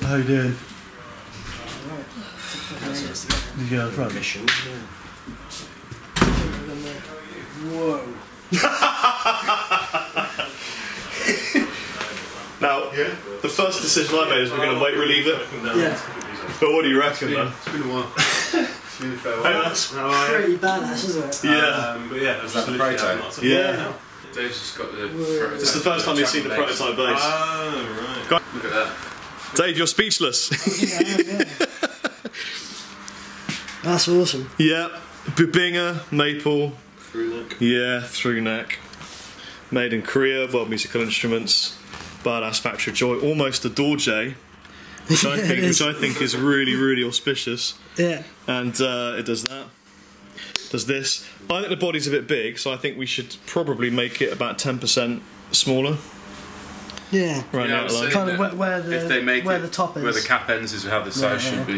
How you doing? Right. You go in front. Mission. Whoa. Now, the first decision I made is we're going to weight relieve it. Yeah. But what do you reckon, man? It's been a while. It's been a fair while. That's Pretty badass, isn't it? yeah. But yeah, Is that the prototype? Yeah. Dave's just got the prototype. It's the first time you've seen the prototype base. Oh, right. Look at that. Dave, you're speechless. Yeah. That's awesome. Yeah. Bubinga, maple. Through neck. Yeah, through neck. Made in Korea, World Musical Instruments. Badass factory joy. Almost a Dorje. Which I think is really, really auspicious. Yeah. And it does that. Does this. I think the body's a bit big, so I think we should probably make it about 10% smaller. Yeah. Right now, like. Kind of where the If they make where it, the top is. where the cap ends is how the size should be.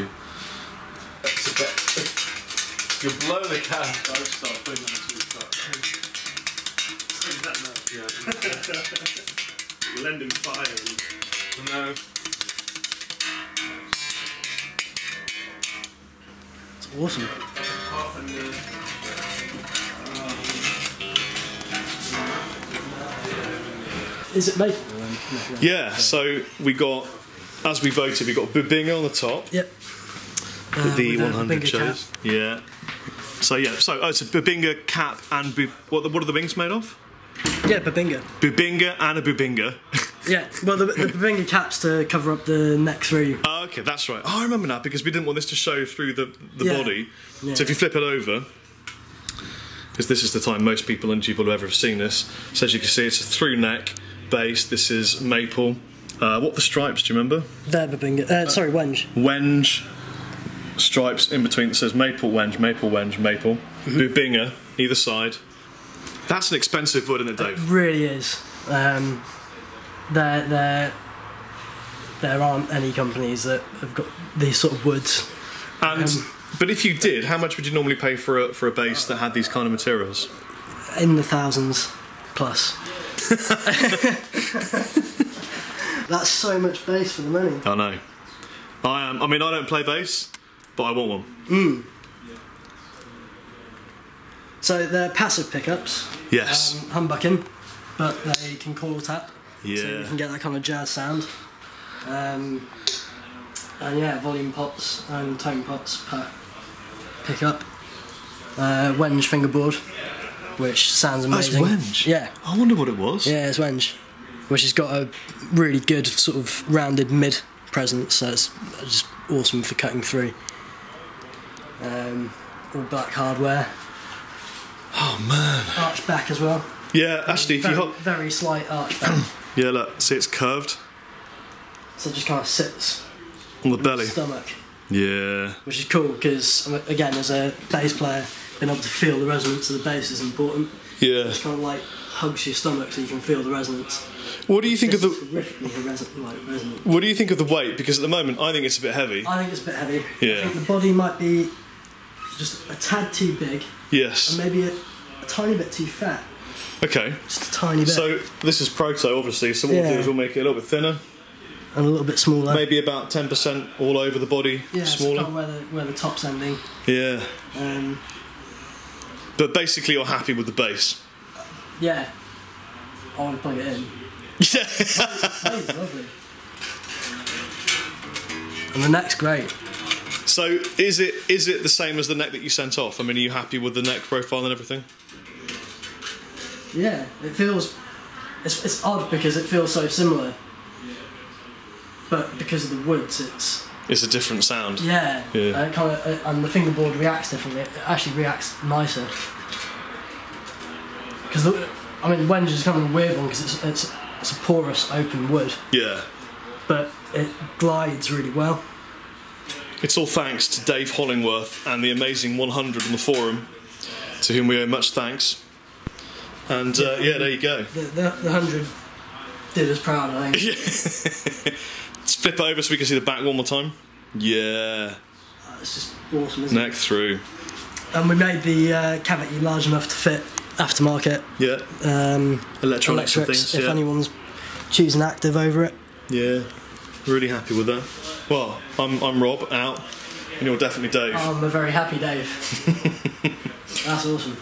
You'll blow the cap. I'll just start putting that into the truck. We'll end in fire. No. It's awesome. Is it maple? Yeah, so we got, as we voted, we got Bubinga on the top. Yep. The with a 100 Bubinga shows. Yeah. So yeah, so it's a Bubinga cap and what are the wings made of? Yeah, Bubinga. Bubinga and a Bubinga. Yeah, well the Bubinga cap's to cover up the neck through. Oh, okay, that's right. Oh, I remember now, because we didn't want this to show through the Yeah. body. Yeah. So if you flip it over, because this is the time most people and people have ever seen this, so as you can see it's a through neck base. This is maple. What are the stripes, do you remember? They're Bubinga. Sorry, Wenge. Wenge stripes in between that says maple, wenge, maple, wenge, maple. Bubinga either side. That's an expensive wood, isn't it, Dave? It really is. There aren't any companies that have got these sort of woods. And but if you did, how much would you normally pay for a base that had these kind of materials? In the thousands plus. That's so much bass for the money. I know. I mean, I don't play bass, but I want one. So they're passive pickups. Yes. Humbucking, but they can call tap. Yeah. So you can get that kind of jazz sound. And yeah, volume pots and tone pots per pickup. Wenge fingerboard, which sounds amazing. That's wenge? Yeah. I wonder what it was. Yeah, it's wenge, which has got a really good sort of rounded mid presence, so it's just awesome for cutting through. All black hardware. Oh man. Arch back as well. Yeah, actually, if you very slight arch back. yeah, look, see, it's curved So it just kind of sits on the on belly. the stomach, Yeah. which is cool because again, as a bass player, being able to feel the resonance of the bass is important. Yeah. It's kind of like hugs your stomach so you can feel the resonance. What do you think of the? Terrifically resonant. What do you think of the weight? Because at the moment, I think it's a bit heavy. I think it's a bit heavy. Yeah. I think the body might be just a tad too big, Yes. and maybe a tiny bit too fat. Okay. Just a tiny bit. So this is proto, obviously. So what we'll do is we'll make it a little bit thinner, and a little bit smaller. maybe about 10% all over the body, Yeah, smaller. it's kind of where the top's ending. Yeah. Um, But basically, you're happy with the bass. yeah. I want to plug it in. Yeah. It's lovely. And the neck's great. So is it the same as the neck that you sent off? I mean, are you happy with the neck profile and everything? Yeah, it feels. It's odd because it feels so similar, but because of the woods, It's a different sound. yeah. Yeah. And the fingerboard reacts differently. It actually reacts nicer. Because I mean, wenge is kind of a weird one because it's a porous, open wood, Yeah. but it glides really well. It's all thanks to Dave Hollingworth and the amazing 100 on the forum, to whom we owe much thanks. And yeah, there you go. The 100 did us proud, I think. Let's flip it over so we can see the back one more time. Yeah. It's just awesome, isn't Neck through. it? And we made the cavity large enough to fit aftermarket. Yeah. Electronics and things. If Yeah. anyone's choosing active over it. Yeah. Really happy with that. Well, I'm Rob, out, and you're definitely Dave. I'm a very happy Dave. That's awesome.